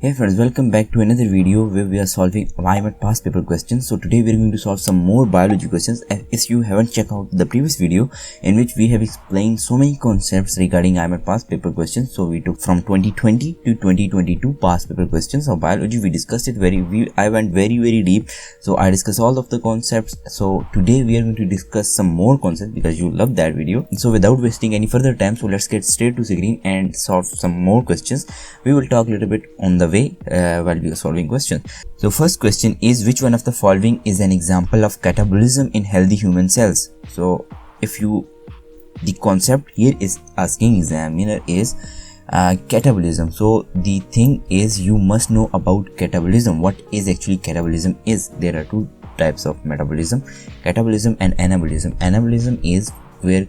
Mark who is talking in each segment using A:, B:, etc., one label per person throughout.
A: Hey friends, welcome back to another video where we are solving IMAT past paper questions. So today we are going to solve some more biology questions. And if you haven't checked out the previous video in which we have explained so many concepts regarding IMAT past paper questions. So we took from 2020 to 2022 past paper questions of biology. We discussed it I went very deep. So I discussed all of the concepts. So today we are going to discuss some more concepts because you loved that video. So without wasting any further time, so let's get straight to the screen and solve some more questions. We will talk a little bit on the way while we are solving questions. So first question is, which one of the following is an example of catabolism in healthy human cells? So the concept here is asking examiner is catabolism. So the thing is, you must know about catabolism. What is actually catabolism is, there are two types of metabolism, catabolism and anabolism. Anabolism is where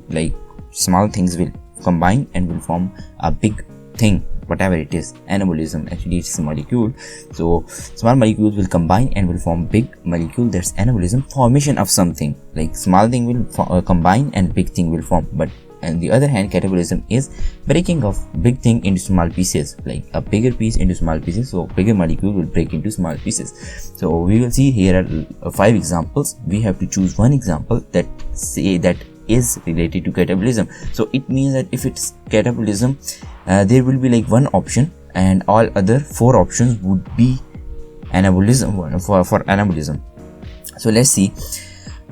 A: like small things will combine and will form a big thing, whatever it is. Anabolism, actually it's a molecule, so small molecules will combine and will form big molecule. That's anabolism. Formation of something, like small thing will combine and big thing will form. But on the other hand, catabolism is breaking of big thing into small pieces, like a bigger piece into small pieces. So bigger molecule will break into small pieces. So we will see here are 5 examples. We have to choose one example that is related to catabolism. So it means that if it's catabolism, there will be like one option and all other 4 options would be anabolism for anabolism. So let's see.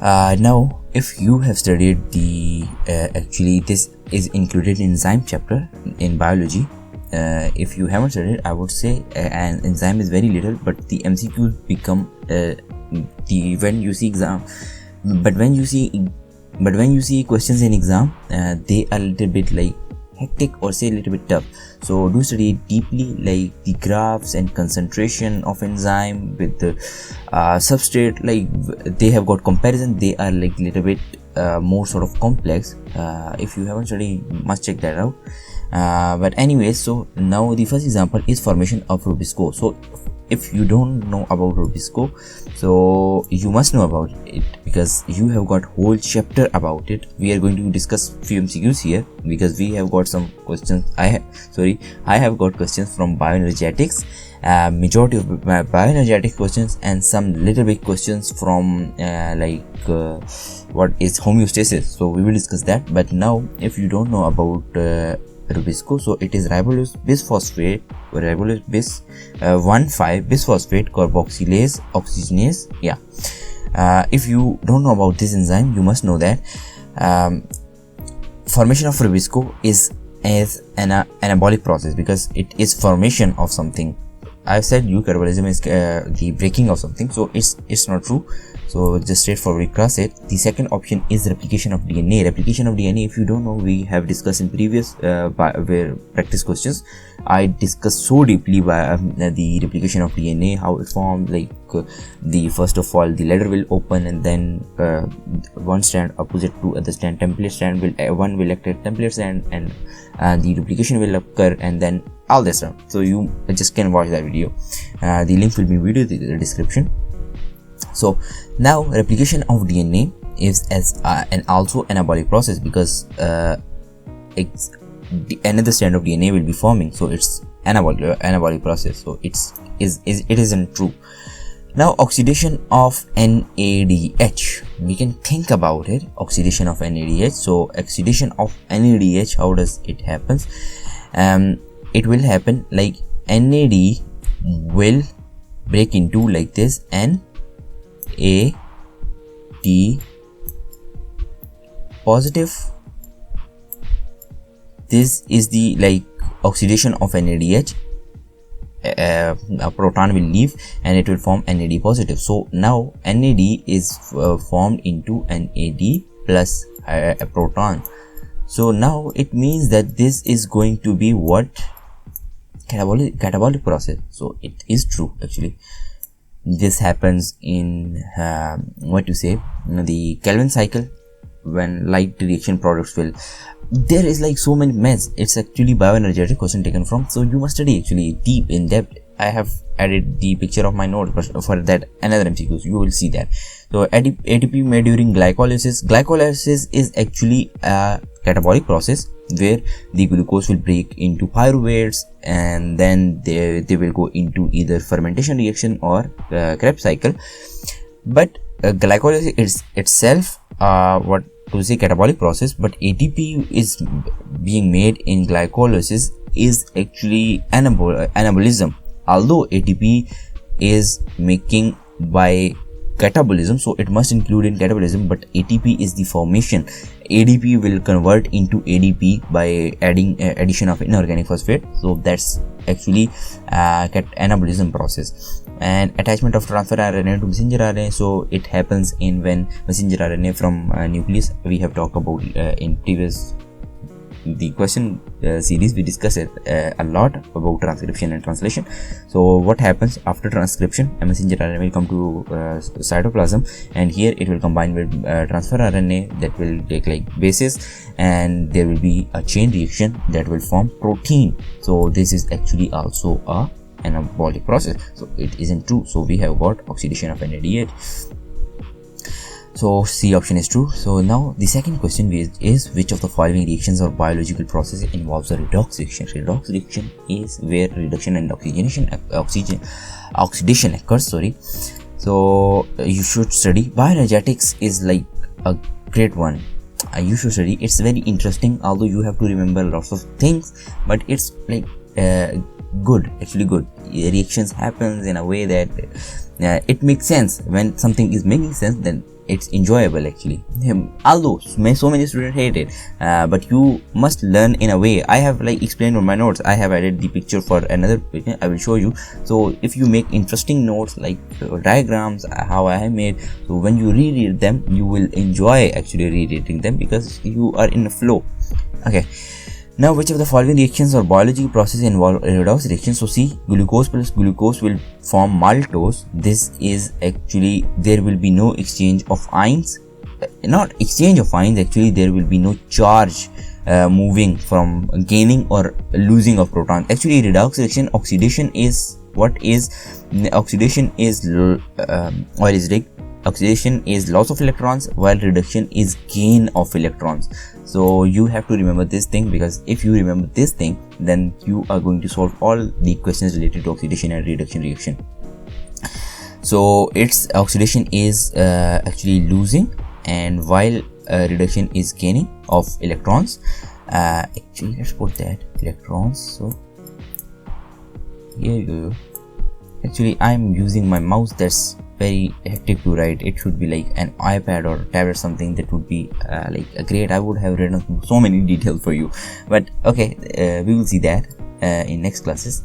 A: Now if you have studied the actually this is included in enzyme chapter in biology. If you haven't studied, I would say an enzyme is very little, but the MCQs become when you see exam, but when you see questions in exam, they are a little bit like hectic or say a little bit tough. So do study deeply, like the graphs and concentration of enzyme with the substrate. Like they have got comparison, they are like little bit more sort of complex. If you haven't studied, you must check that out. But anyway, so now the first example is formation of Rubisco. So if you don't know about Rubisco, so you must know about it because you have got whole chapter about it. We are going to discuss few MCQs here because we have got some questions. I have got questions from bioenergetics, majority of bioenergetic questions, and some little bit questions from what is homeostasis. So we will discuss that. But now if you don't know about Rubisco, so it is ribulose bisphosphate, ribulose bis 1,5 bisphosphate carboxylase oxygenase. If you don't know about this enzyme, you must know that formation of Rubisco is as an anabolic process because it is formation of something. I've said catabolism is the breaking of something, so it's not true. So just straightforwardly cross it. The second option is replication of DNA. Replication of DNA, if you don't know, we have discussed in previous practice questions. I discussed so deeply by the replication of DNA, how it formed. Like the first of all, the ladder will open and then one strand opposite to other strand, template strand will one will act at template strand, and the replication will occur, and then all this stuff. So you just can watch that video. The link will be in the description. So now replication of DNA is as an also anabolic process because another strand of DNA will be forming, so it's anabolic process. So it isn't true. Now oxidation of NADH, we can think about it. Oxidation of NADH. So oxidation of NADH, how does it happens? It will happen like NAD will break into like this NAD positive. This is the like oxidation of NADH. A proton will leave and it will form NAD positive. So now NAD is formed into NAD plus a proton. So now it means that this is going to be what? Catabolic process. So it is true actually. This happens in the Kelvin cycle, when light reaction products will, there is like so many mess. It's actually bioenergetic question taken from, so you must study actually deep in depth. I have added the picture of my note, but for that another MCQs you will see that. So ATP made during glycolysis. Glycolysis is actually catabolic process where the glucose will break into pyruvates, and then they will go into either fermentation reaction or Krebs cycle. But glycolysis is itself what to say catabolic process, but ATP is being made in glycolysis is actually anabolism. Although ATP is making by catabolism, so it must include in catabolism, but ATP is the formation. ADP will convert into ADP by adding addition of inorganic phosphate, so that's actually anabolism process. And attachment of transfer RNA to messenger RNA, so it happens in when messenger RNA from nucleus. We have talked about in previous the question series, we discussed a lot about transcription and translation. So what happens after transcription? A messenger RNA will come to cytoplasm, and here it will combine with transfer RNA that will take like bases, and there will be a chain reaction that will form protein. So this is actually also a anabolic process, so it isn't true. So we have got oxidation of NADH. So C option is true. So now the second question is which of the following reactions or biological process involves a redox reaction? Redox reaction is where reduction and oxidation occurs. So you should study. Bioenergetics is like a great one. You should study. It's very interesting, although you have to remember lots of things, but it's like good, actually good. Reactions happens in a way that it makes sense. When something is making sense, then it's enjoyable actually. Although so many students hate it, but you must learn in a way. I have like explained on my notes. I have added the picture for another picture. I will show you. So if you make interesting notes like diagrams, how I have made, so when you reread them, you will enjoy actually rereading them because you are in a flow. Okay. Now, which of the following reactions or biological processes involve redox reaction? So see, glucose plus glucose will form maltose. This is actually, there will be no exchange of ions. Not exchange of ions, actually there will be no charge moving from gaining or losing of protons. Actually, redox reaction, oxidation is what is, oxidation is oxidation is loss of electrons, while reduction is gain of electrons. So you have to remember this thing, because if you remember this thing, then you are going to solve all the questions related to oxidation and reduction reaction. So its oxidation is actually losing, and while reduction is gaining of electrons. Actually, let's put that electrons. So here you go. Actually, I'm using my mouse. That's very hectic to write. It should be like an iPad or tablet, something that would be like a great. I would have written so many details for you, but okay, we will see that in next classes.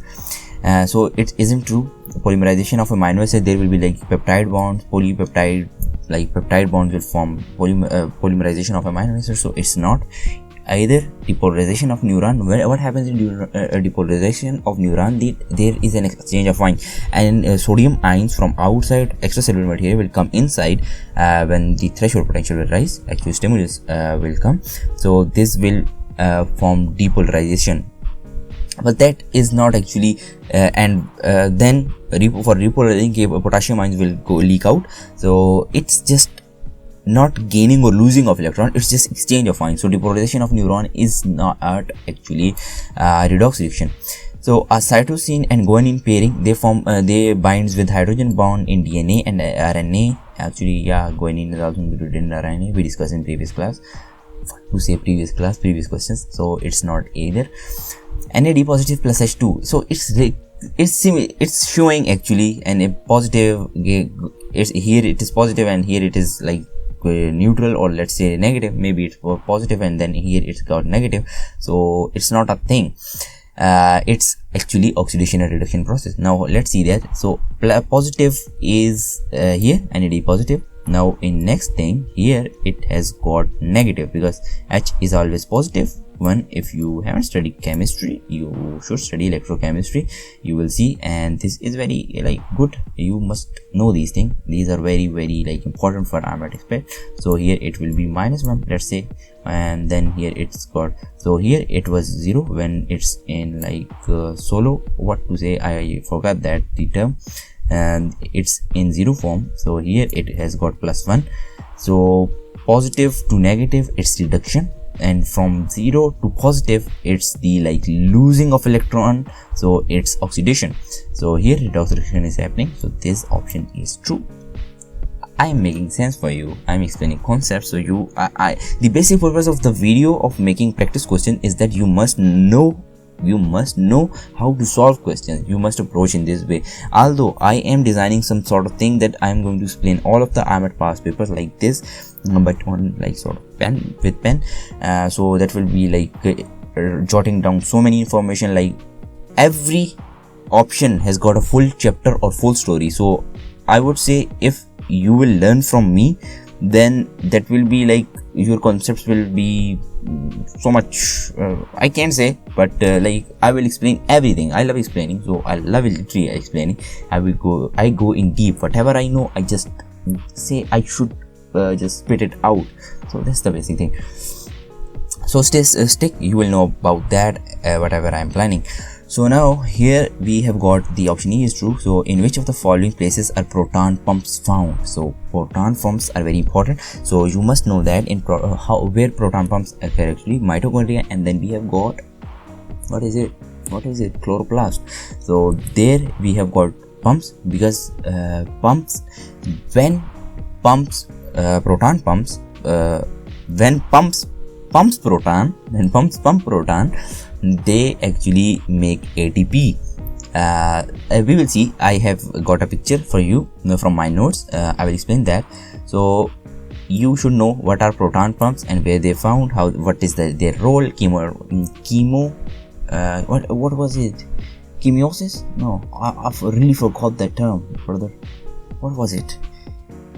A: So it isn't true. Polymerization of amino acid, there will be like peptide bonds, polypeptide, like peptide bonds will form polymerization of amino acid. So it's not. Either depolarization of neuron. What happens in depolarization of neuron? There is an exchange of ions, and sodium ions from outside extracellular material will come inside when the threshold potential will rise. Actually, stimulus will come. So this will form depolarization, but that is not actually then for repolarizing, potassium ions will leak out. So it's just not gaining or losing of electron, it's just exchange of ions. So depolarization of neuron is not actually redox reaction. So a cytosine and guanine pairing, they binds with hydrogen bond in DNA and RNA. Actually, yeah, guanine is also included in RNA. We discussed in previous class. To say previous previous questions. So it's not either. NAD positive plus H2. So it's showing actually a positive. It's here it is positive, and here it is like neutral, or let's say negative. Maybe it's positive and then here it's got negative. So it's not a thing. It's actually oxidation and reduction process. Now let's see that. So positive is here, NAD positive. Now in next thing here it has got negative, because H is always positive. One, if you haven't studied chemistry, you should study electrochemistry. You will see, and this is very like good. You must know these things. These are very like important for IMAT expert. So here it will be -1, let's say, and then here it's got. So here it was 0 when it's in like solo. What to say? I forgot that the term, and it's in 0 form. So here it has got +1. So positive to negative, it's reduction. and from 0 to positive it's the like losing of electron, so it's oxidation. So here redox reaction is happening, so this option is true. I am making sense for you. I'm explaining concepts, so the basic purpose of the video of making practice question is that you must know how to solve questions. You must approach in this way. Although I am designing some sort of thing that I am going to explain all of the IMAT past papers like this, but on like sort of pen. So that will be like jotting down so many information, like every option has got a full chapter or full story. So I would say if you will learn from me, then that will be like your concepts will be so much I can't say, but like I will explain everything. I love explaining, so I love literally explaining. I go in deep. Whatever I know, I just say I should just spit it out. So that's the basic thing. So stick, you will know about that whatever I am planning. So now here we have got the option E is true. So in which of the following places are proton pumps found? So proton pumps are very important, so you must know that in where proton pumps occur, actually mitochondria, and then we have got what is it chloroplast. So there we have got pumps, because when pumps pump proton, they actually make ATP. We will see. I have got a picture for you from my notes. I will explain that. So you should know what are proton pumps and where they found, what is their role. What was it? Chemiosis? No, I've really forgot that term, brother. What was it?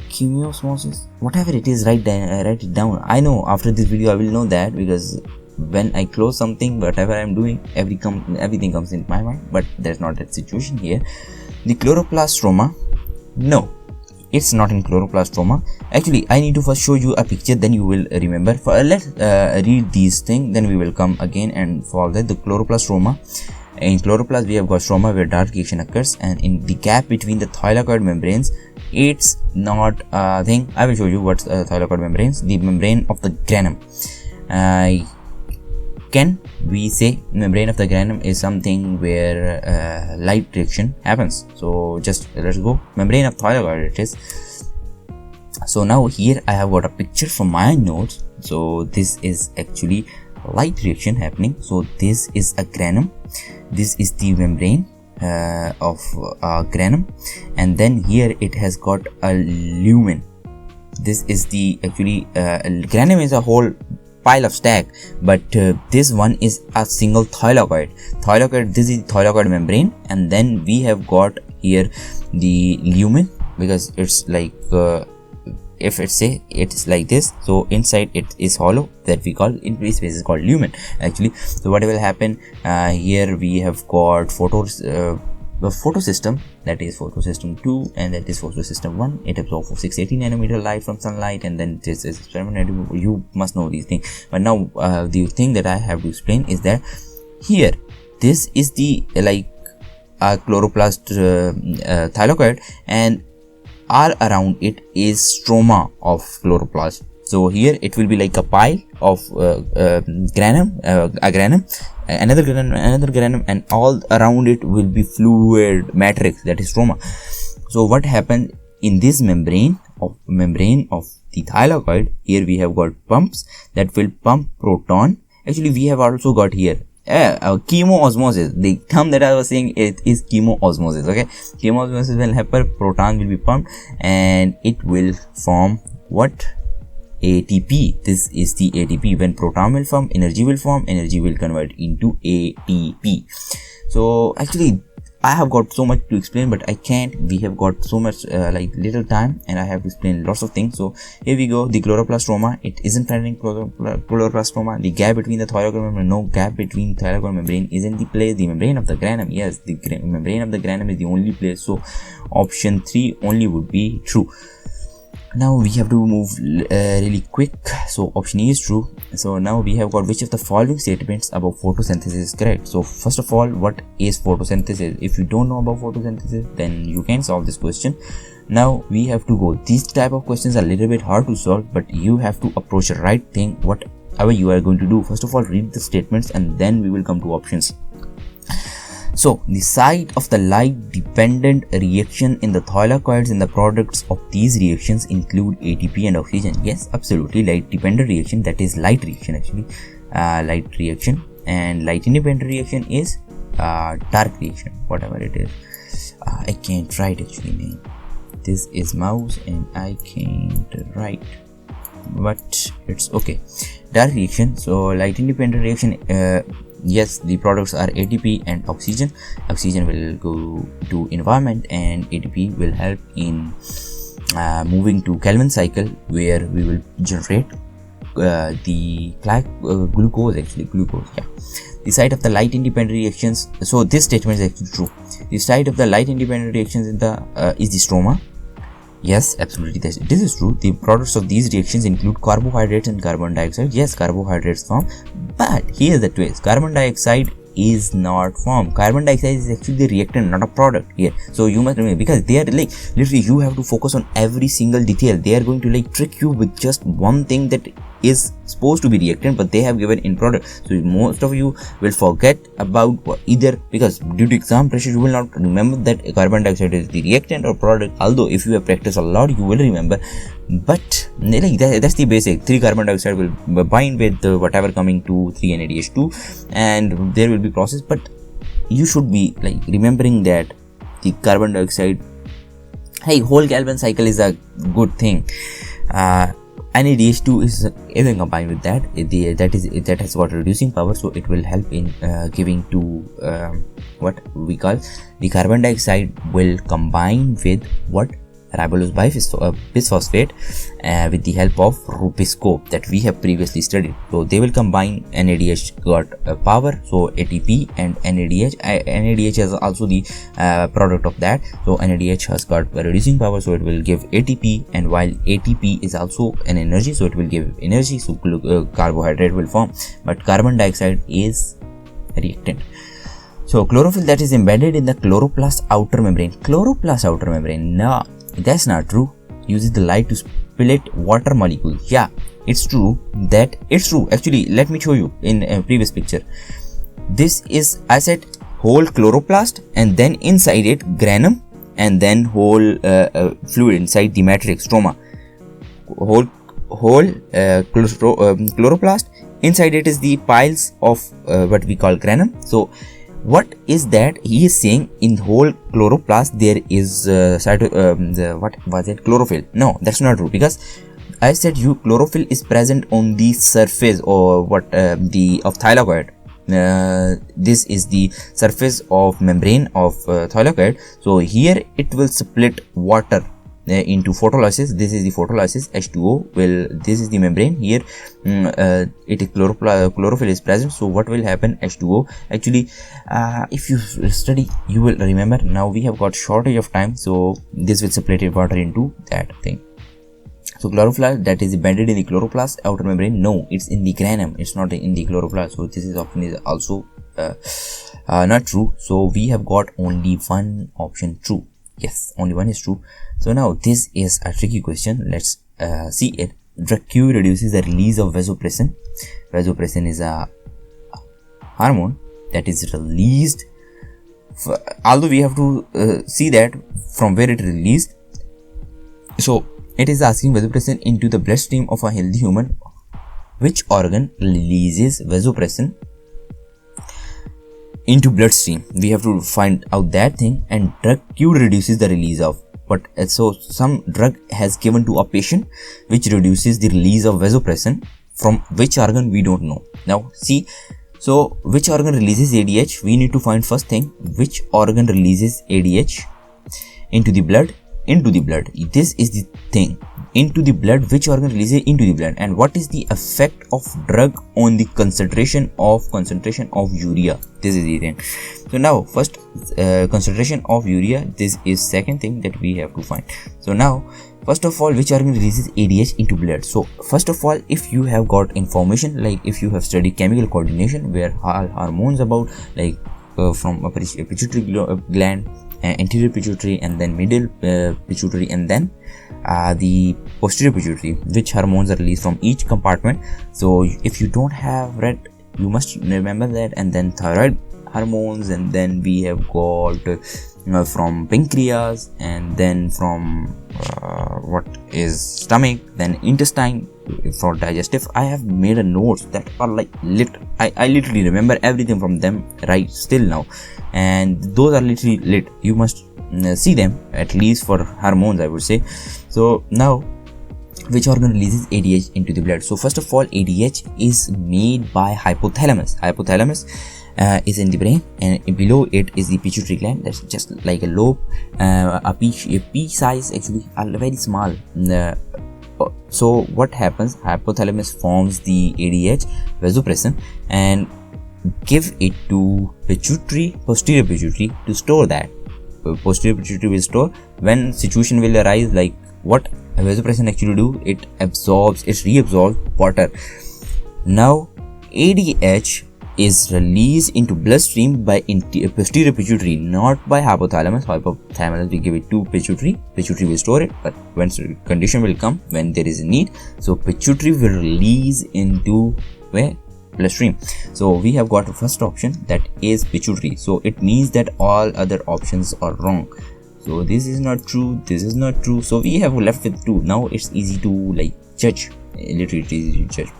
A: Chemiosmosis? Whatever it is, write it down. I know after this video I will know that, because when I close something, whatever I'm doing, everything comes in my mind, but there's not that situation here. The chloroplastoma, no, it's not in chloroplastoma. Actually, I need to first show you a picture, then you will remember. Let's read these things, then we will come again and follow that. The chloroplastoma. In chloroplast, we have got stroma where dark reaction occurs, and in the gap between the thylakoid membranes, it's not a thing. I will show you what's thylakoid membranes. The membrane of the granum. Can we say membrane of the granum is something where light reaction happens? So just let's go. Membrane of thylakoid it is. So now here I have got a picture from my notes. So this is actually light reaction happening. So this is a granum. This is the membrane of granum, and then here it has got a lumen. This is the actually granum is a whole pile of stack, but this one is a single thylakoid. This is thylakoid membrane, and then we have got here the lumen, because it's like if it's say it's like this, so inside it is hollow, that we call in this space is called lumen actually. So what will happen here, we have got the photosystem, that is photosystem 2 and that is photosystem 1. It absorbs 680 nanometer light from sunlight, and then this is experiment. You must know these things, but now the thing that I have to explain is that here this is the like chloroplast thylakoid, and all around it is stroma of chloroplast. So here it will be like a pile of granum, another granum, and all around it will be fluid matrix, that is stroma. So what happened in this membrane of the thylakoid, here we have got pumps that will pump proton. Actually we have also got here chemoosmosis. The term that I was saying, it is chemoosmosis. Okay, chemoosmosis will happen, proton will be pumped and it will form what? ATP. This is the ATP. When proton will form, energy will convert into ATP. So actually I have got so much to explain, but I can't. We have got so much like little time, and I have to explain lots of things. So here we go. The chloroplastoma, it isn't present in chloroplastoma. The gap between the thylakoid membrane, no gap between thylakoid membrane is in the place. The membrane of the granum, yes, the membrane of the granum is the only place. So option 3 only would be true. Now we have to move really quick. So option E is true. So now we have got which of the following statements about photosynthesis is correct. So first of all, what is photosynthesis? If you don't know about photosynthesis, then you can solve this question. Now we have to go. These type of questions are a little bit hard to solve, but you have to approach the right thing. What whatever you are going to do, first of all read the statements and then we will come to options. So the site of the light dependent reaction in the thylakoids and the products of these reactions include ATP and oxygen. Yes, absolutely, light dependent reaction, that is light reaction actually, light reaction, and light independent reaction is dark reaction, whatever it is. I can't write actually, man. This is mouse and I can't write, but it's okay. Dark reaction. So light independent reaction, yes, the products are ATP and oxygen. Oxygen will go to environment and ATP will help in moving to Calvin cycle, where we will generate the glucose, yeah. The site of the light independent reactions, so this statement is actually true. The site of the light independent reactions in the is the stroma. Yes, absolutely, this is true. The products of these reactions include carbohydrates and carbon dioxide. Yes, carbohydrates form, but here's the twist: carbon dioxide is not formed. Carbon dioxide is actually the reactant, not a product here. So you must remember, because they are like literally you have to focus on every single detail. They are going to like trick you with just one thing that is supposed to be reactant, but they have given in product. So most of you will forget about either, because due to exam pressure you will not remember that carbon dioxide is the reactant or product, although if you have practiced a lot you will remember. But like that's the basic. 3 carbon dioxide will bind with whatever coming to 3 NADH2 and there will be process, but you should be like remembering that the carbon dioxide, hey, whole Calvin cycle is a good thing. NADH2 is even combined with that. That has got reducing power, so it will help in giving to what we call the carbon dioxide will combine with what ribulose bisphosphate with the help of rubisco that we have previously studied. So they will combine. NADH got power, so ATP and NADH is also the product of that. So NADH has got reducing power, so it will give ATP, and while ATP is also an energy, so it will give energy, so carbohydrate will form, but carbon dioxide is a reactant. So chlorophyll, that is embedded in the chloroplast outer membrane. Chloroplast outer membrane, no, that's not true. Uses the light to split water molecules. Yeah, it's true. That it's true. Actually, let me show you in a previous picture. This is, I said, whole chloroplast, and then inside it granum, and then whole fluid inside the matrix stroma. Whole chloroplast. Inside it is the piles of what we call granum. So what is that? He is saying in whole chloroplast there is what was it? Chlorophyll. No, that's not true, because I said chlorophyll is present on the surface or what of thylakoid. This is the surface of membrane of thylakoid. So here it will split water into photolysis. This is the photolysis. H2O will, this is the membrane. Here it is chlorophyll is present. So what will happen? H2O actually, if you study you will remember. Now we have got shortage of time, so this will split water into that thing. So chlorophyll, that is embedded in the chloroplast outer membrane. No, it's in the granum, it's not in the chloroplast. So this is option is also not true. So we have got only one option true. Yes, only one is true. So now this is a tricky question. Let's see it. Drug Q reduces the release of vasopressin. Vasopressin is a hormone that is released. Although we have to see that from where it is released. So it is asking vasopressin into the bloodstream of a healthy human. Which organ releases vasopressin into bloodstream? We have to find out that thing. And drug Q reduces the release of, but so some drug has given to a patient which reduces the release of vasopressin. From which organ we don't know. Now see, so which organ releases ADH? We need to find first thing which organ releases ADH into the blood. This is the thing. Into the blood, which organ releases into the blood, and what is the effect of drug on the concentration of urea? This is the thing. So now first concentration of urea, this is second thing that we have to find. So now first of all, which organ releases ADH into blood? So first of all, if you have got information, like if you have studied chemical coordination where hormones about like from a pituitary gland anterior pituitary, and then middle pituitary, and then the posterior pituitary, which hormones are released from each compartment. So if you don't have read, you must remember that. And then thyroid hormones, and then we have got from pancreas, and then from what is stomach, then intestine for digestive. I have made a notes that are like I literally remember everything from them right still now, and those are literally lit. You must see them at least for hormones, I would say. So now, which organ releases ADH into the blood? So first of all, ADH is made by hypothalamus. Hypothalamus is in the brain, and below it is the pituitary gland. That's just like a lobe, a pea size, actually, very small. So what happens? Hypothalamus forms the ADH vasopressin and give it to pituitary, posterior pituitary, to store that. Posterior pituitary will store when situation will arise. Like what vasopressin actually do? It reabsorbs water. Now ADH is released into bloodstream by posterior pituitary, not by hypothalamus. Hypothalamus will give it to pituitary. Pituitary will store it, but when condition will come, when there is a need, so pituitary will release into where? Bloodstream. So we have got the first option, that is pituitary. So it means that all other options are wrong. So this is not true, this is not true. So we have left with 2. Now it's easy to like judge. Literally it's easy to judge.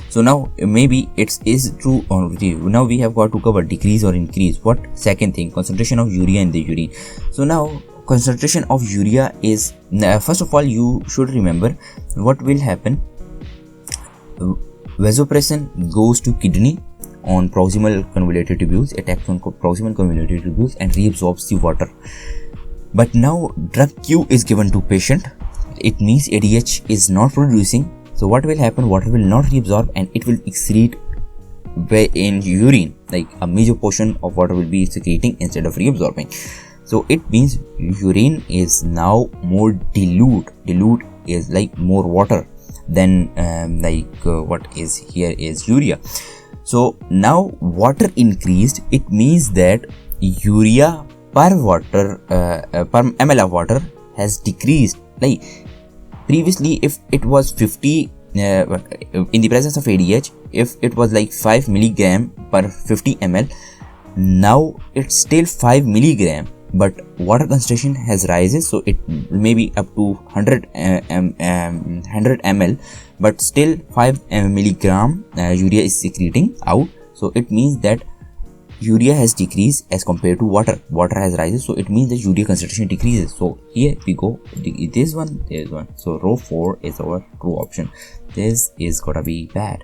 A: So now maybe it is true or not. Now we have got to cover decrease or increase. What? Second thing, concentration of urea in the urine. So now concentration of urea is, first of all, you should remember what will happen. Vasopressin goes to kidney on proximal convoluted tubules, attacks on proximal convoluted tubules and reabsorbs the water. But now drug Q is given to patient. It means ADH is not producing. So what will happen? Water will not reabsorb and it will excrete in urine. Like a major portion of water will be secreting instead of reabsorbing. So it means urine is now more dilute. Dilute is like more water than what is here is urea. So now water increased. It means that urea per ml of water has decreased. Like previously, if it was 50 in the presence of ADH, if it was like 5 milligram per 50 ml, now it's still 5 milligram, but water concentration has rises, so it may be up to 100 ml, but still 5 milligram urea is secreting out. So it means that urea has decreased as compared to water. Water has rises, so it means that urea concentration decreases. So here we go, this one, there's one. So row 4 is our true option. This is gonna be bad.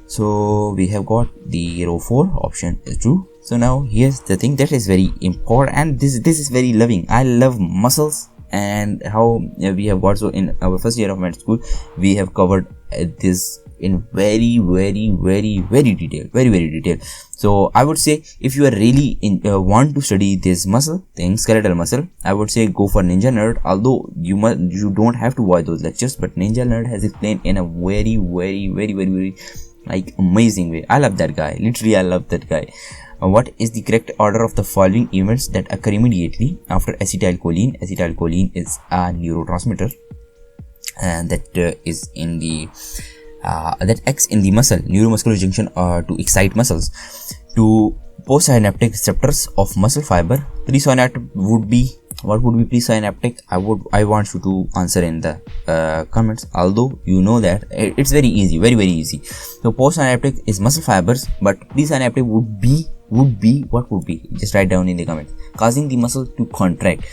A: So we have got the row 4 option is true. So now here's the thing that is very important, and this is very loving. I love muscles and how we have got. So in our first year of med school, we have covered this in very detail. So I would say if you are really want to study this muscle thing, skeletal muscle, I would say go for Ninja Nerd. Although you don't have to watch those lectures, but Ninja Nerd has explained in a very like amazing way. I love that guy. Literally, I love that guy. What is the correct order of the following events that occur immediately after acetylcholine? Acetylcholine is a neurotransmitter, and that is in the that acts in the muscle neuromuscular junction to excite muscles. To postsynaptic receptors of muscle fiber. Presynaptic would be, what would be presynaptic? I want you to answer in the comments. Although you know that it's very easy, very easy. So postsynaptic is muscle fibers, but presynaptic would be what would be? Just write down in the comments. Causing the muscle to contract.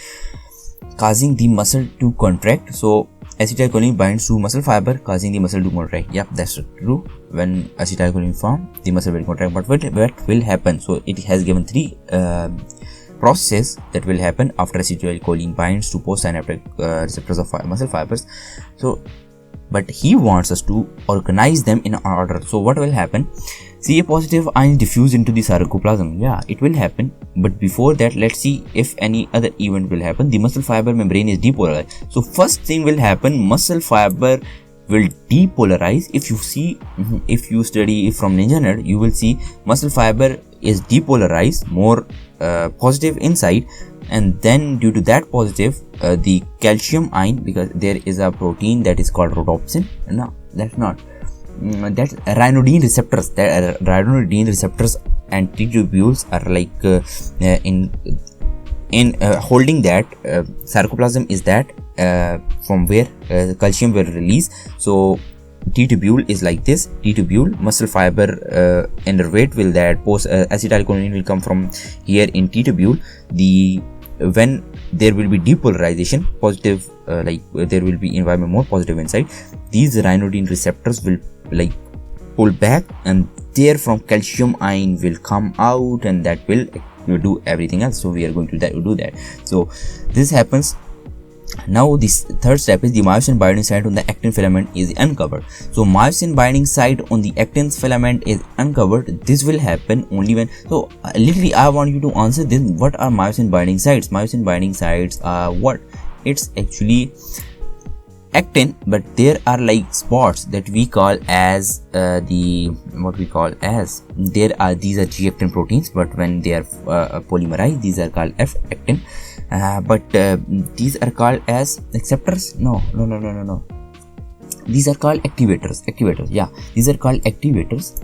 A: So acetylcholine binds to muscle fiber, causing the muscle to contract. Yep, that's true. When acetylcholine forms, the muscle will contract. But what will happen? So it has given 3 processes that will happen after acetylcholine binds to postsynaptic receptors of muscle fibers. So, but he wants us to organize them in order. So what will happen? Ca positive ions diffuse into the sarcoplasm. Yeah, it will happen. But before that, let's see if any other event will happen. The muscle fiber membrane is depolarized. So first thing will happen, muscle fiber will depolarize. If you study from Ninja Nerd, you will see muscle fiber is depolarized, more positive inside, and then due to that positive, the calcium ion, because there is a protein that is called rhodopsin. No, that's not. That's ryanodine receptors. That ryanodine receptors and T tubules are like in holding that sarcoplasm is that from where calcium will release. So T tubule is like this. T tubule, muscle fiber innervate will that post acetylcholine will come from here in T tubule. When there will be depolarization, positive there will be environment more positive inside, these ryanodine receptors will like pull back, and there from calcium ion will come out, and that will do everything else. So we are going to do that. So this happens. Now this third step is the myosin binding site on the actin filament is uncovered. So myosin binding site on the actin filament is uncovered. This will happen only when, so literally I want you to answer this. What are myosin binding sites? Myosin binding sites are what? It's actually actin, but there are like spots that we call as these are G-actin proteins, but when they are polymerized, these are called F-actin. But these are called as acceptors. No. These are called activators. Yeah, these are called activators.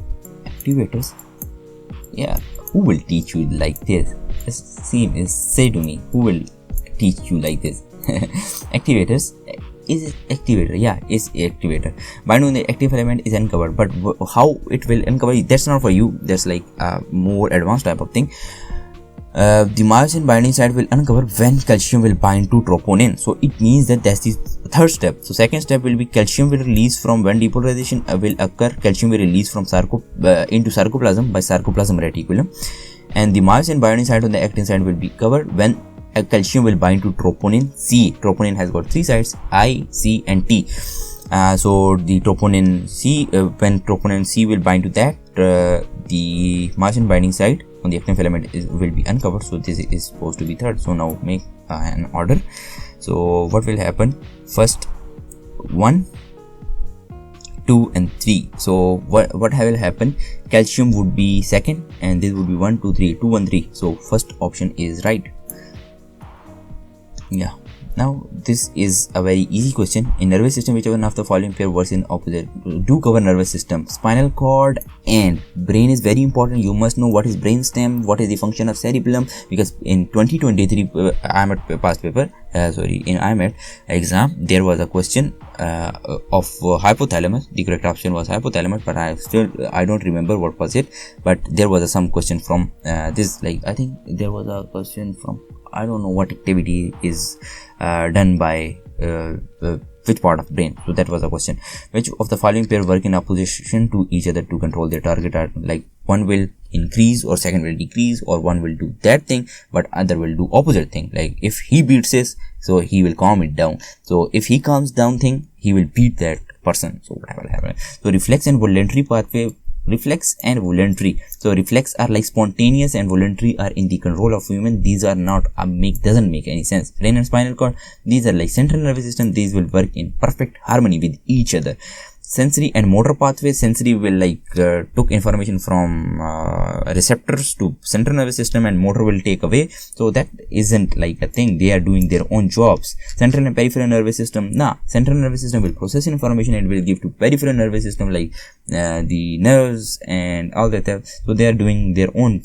A: Yeah, who will teach you like this? Just say to me, who will teach you like this? Activators. Is it activator? Yeah, is activator. Binding on the active filament is uncovered, but how it will uncover, that's not for you. That's like a more advanced type of thing. The myosin binding site will uncover when calcium will bind to troponin. So it means that that's the third step. So second step will be calcium will release from when depolarization will occur. Calcium will release from into sarcoplasm by sarcoplasm reticulum, and the myosin binding site on the actin side will be covered when calcium will bind to troponin C. Troponin has got three sites, I, C, and T. So the troponin C, when troponin C will bind to that, the myosin binding site on the actin filament will be uncovered. So this is supposed to be third. So now make an order. So what will happen? First 1, 2, and 3. So what will happen? Calcium would be second, and this would be 1, 2, 3, 2, 1, 3. So first option is right. Yeah. Now this is a very easy question. In nervous system, whichever one of the following pair works in opposite? Do cover nervous system, spinal cord and brain is very important. You must know what is brainstem, what is the function of cerebellum, because in 2023 IMAT past paper, in IMAT exam, there was a question of hypothalamus. The correct option was hypothalamus, but I don't remember what was it. But there was some question from this, like I think there was a question from, I don't know what activity is done by which part of brain. So that was a question. Which of the following pair work in opposition to each other to control their target? Like one will increase or second will decrease, or one will do that thing but other will do opposite thing. Like if he beats this, so he will calm it down. So if he calms down thing, he will beat that person. So what will happen? So reflex and voluntary pathway. Reflex and voluntary. So reflex are like spontaneous and voluntary are in the control of human. These are not doesn't make any sense. Brain and spinal cord, these are like central nervous system. These will work in perfect harmony with each other. Sensory and motor pathways. Sensory will like took information from receptors to central nervous system, and motor will take away. So that isn't like a thing. They are doing their own jobs. Central and peripheral nervous system. Central nervous system will process information and will give to peripheral nervous system, like the nerves and all that. So they are doing their own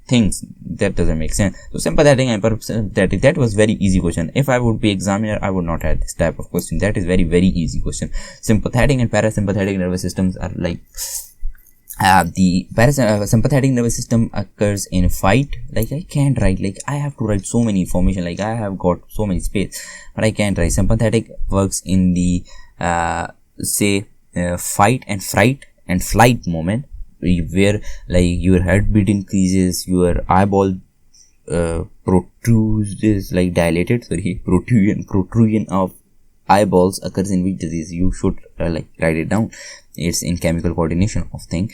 A: things. That doesn't make sense. So sympathetic and parasympathetic, that was very easy question. If I would be examiner, I would not have this type of question. That is very easy question. Sympathetic and parasympathetic nervous systems are like the sympathetic nervous system occurs in fight. Like I can't write, like I have to write so many information, like I have got so many space, but I can't write. Sympathetic works in the fight and fright and flight moment, where like your heartbeat increases, your eyeball protrudes, like dilated, protrusion of eyeballs occurs in which disease. You should like write it down. It's in chemical coordination of thing.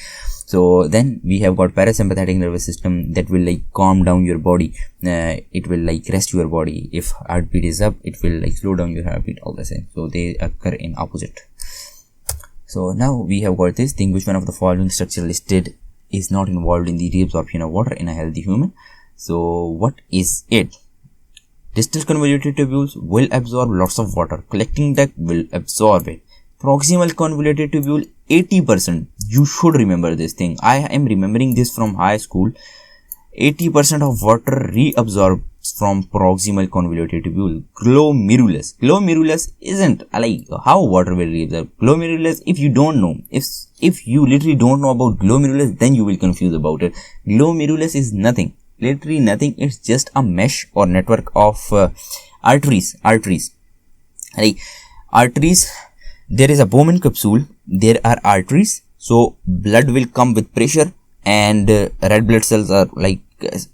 A: So then we have got parasympathetic nervous system that will like calm down your body. It will like rest your body. If heartbeat is up, it will like slow down your heartbeat, all the same. So they occur in opposite. So now we have got this thing. Which one of the following structure listed is not involved in the reabsorption of water in a healthy human. So what is it? Distal convoluted tubules will absorb lots of water. Collecting duct will absorb it. Proximal convoluted tubule 80%. You should remember this thing. I am remembering this from high school. 80% of water reabsorbs from proximal convoluted tubule. Glomerulus. Glomerulus isn't like how water will reabsorb. Glomerulus, if you don't know, if you literally don't know about glomerulus, then you will confuse about it. Glomerulus is nothing. Literally nothing. It's just a mesh or network of arteries. Like arteries. There is a Bowman capsule. There are arteries. So blood will come with pressure, and red blood cells are like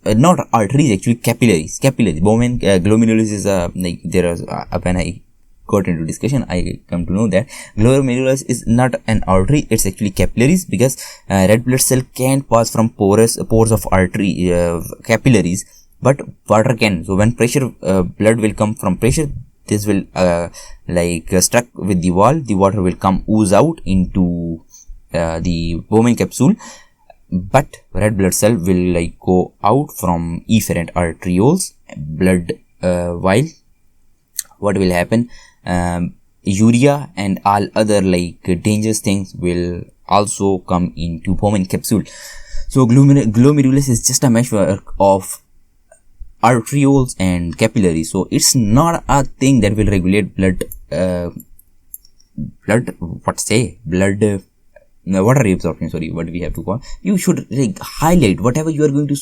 A: not arteries, actually capillaries. Bowman glomerulus is like there is when I got into discussion, I come to know that glomerulus is not an artery, it's actually capillaries, because red blood cell can't pass from pores of artery capillaries, but water can. So when pressure blood will come from pressure, this will struck with the wall, the water will come ooze out into the Bowman capsule, but red blood cell will like go out from efferent arterioles blood, while what will happen, urea and all other like dangerous things will also come into Bowman capsule. So glomerulus is just a meshwork of arterioles and capillaries. So it's not a thing that will regulate blood water reabsorption. Sorry, what we have to call. You should like highlight whatever you are going to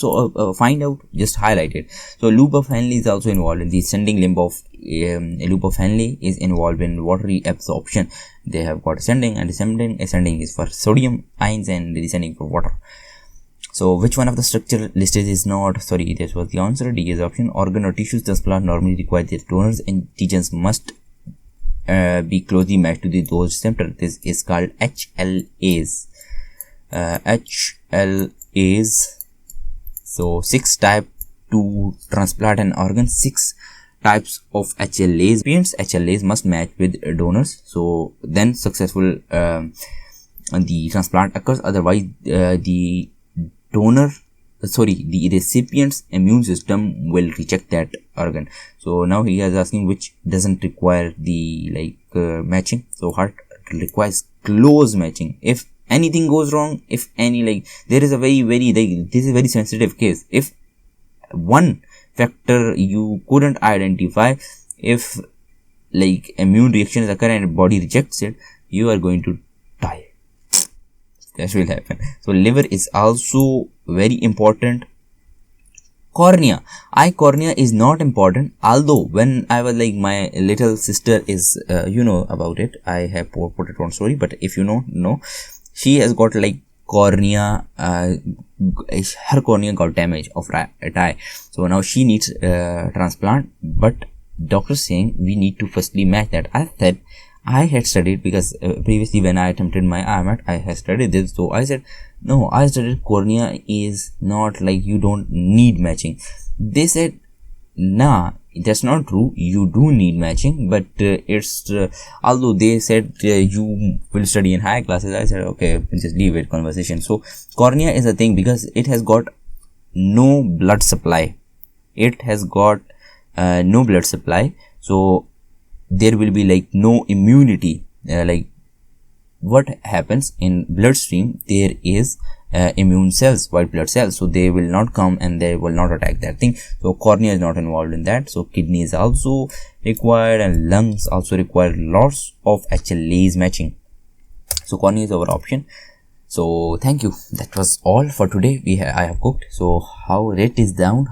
A: find out. Just highlight it. So loop of Henle is also involved in the ascending limb of loop of Henle is involved in water reabsorption. They have got ascending and descending. Ascending is for sodium ions and descending for water. So which one of the structure listed is not? Sorry, this was the answer. D is option. Organ or tissues transplant normally require their donors and regions must be closely matched to the dosage center. This is called HLAs. HLAs. So 6 types to transplant an organ. 6 types of HLAs. HLAs must match with donors. So then successful the transplant occurs. Otherwise, the recipient's immune system will reject that organ. So now he is asking which doesn't require the matching. So heart requires close matching. If anything goes wrong, if any there is a very this is a very sensitive case. If one factor you couldn't identify, if immune reactions occur and body rejects it, you are going to die. That will happen. So liver is also very important. Cornea. Eye cornea is not important, although when I was my little sister is you know about it, I have put it on story, but if you know, she has got cornea, her cornea got damage of right eye. So now she needs transplant, but doctor saying we need to firstly match that. I said I had studied, because previously when I attempted my IMAT, I had studied this. So I said, no, I studied cornea is not you don't need matching. They said, nah, that's not true. You do need matching, but it's although they said you will study in higher classes, I said, okay, just leave it conversation. So cornea is a thing because it has got no blood supply. It has got no blood supply. So there will be no immunity. What happens in bloodstream, there is immune cells, white blood cells, so they will not come and they will not attack that thing. So cornea is not involved in that. So kidney is also required, and lungs also require lots of HLAs matching. So cornea is our option. So thank you. That was all for today. I have cooked. So how rate is down?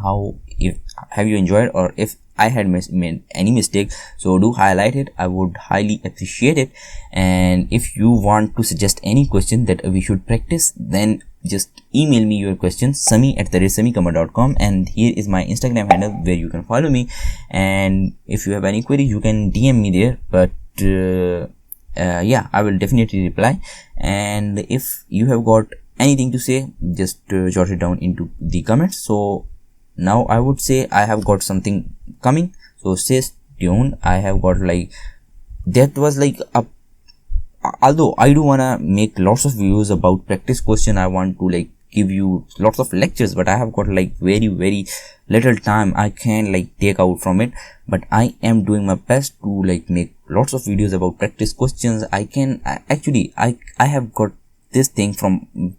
A: Have you enjoyed, or if I had made any mistake, so do highlight it. I would highly appreciate it. And if you want to suggest any question that we should practice, then just email me your questions, sami@samikama.com, and here is my Instagram handle where you can follow me. And if you have any query, you can DM me there. But yeah, I will definitely reply. And if you have got anything to say, just jot it down into the comments. So now I would say I have got something coming, so stay tuned. I have got that was although I do wanna make lots of videos about practice question, I want to give you lots of lectures, but I have got like very little time I can like take out from it. But I am doing my best to like make lots of videos about practice questions. I have got this thing from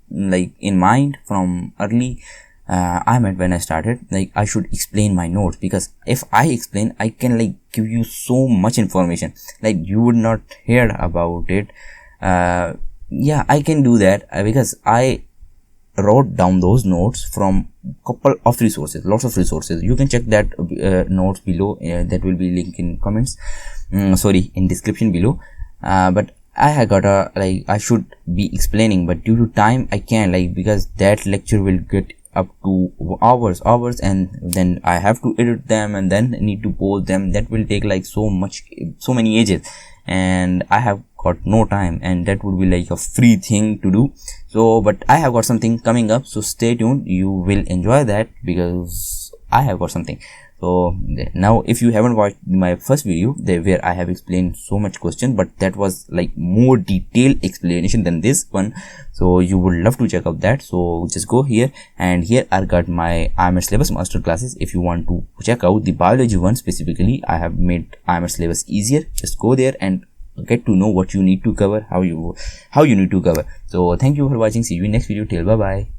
A: like in mind from early IMAT when I started. Like I should explain my notes, because if I explain, I can like give you so much information like you would not hear about it. Yeah, I can do that because I wrote down those notes from couple of resources, lots of resources. You can check that notes below. That will be linked in comments, sorry, in description below. But I have got a like I should be explaining, but due to time I can't, like, because that lecture will get up to hours, and then I have to edit them and then need to post them. That will take like so many ages, and I have got no time, and that would be like a free thing to do. So but I have got something coming up, so stay tuned. You will enjoy that because I have got something. So now if you haven't watched my first video there where I have explained so much question, but that was like more detailed explanation than this one, so you would love to check out that. So just go here, and here I got my IMAT syllabus master classes. If you want to check out the biology one specifically, I have made IMAT syllabus easier. Just go there and get to know what you need to cover, how you need to cover. So thank you for watching. See you in next video. Till bye bye.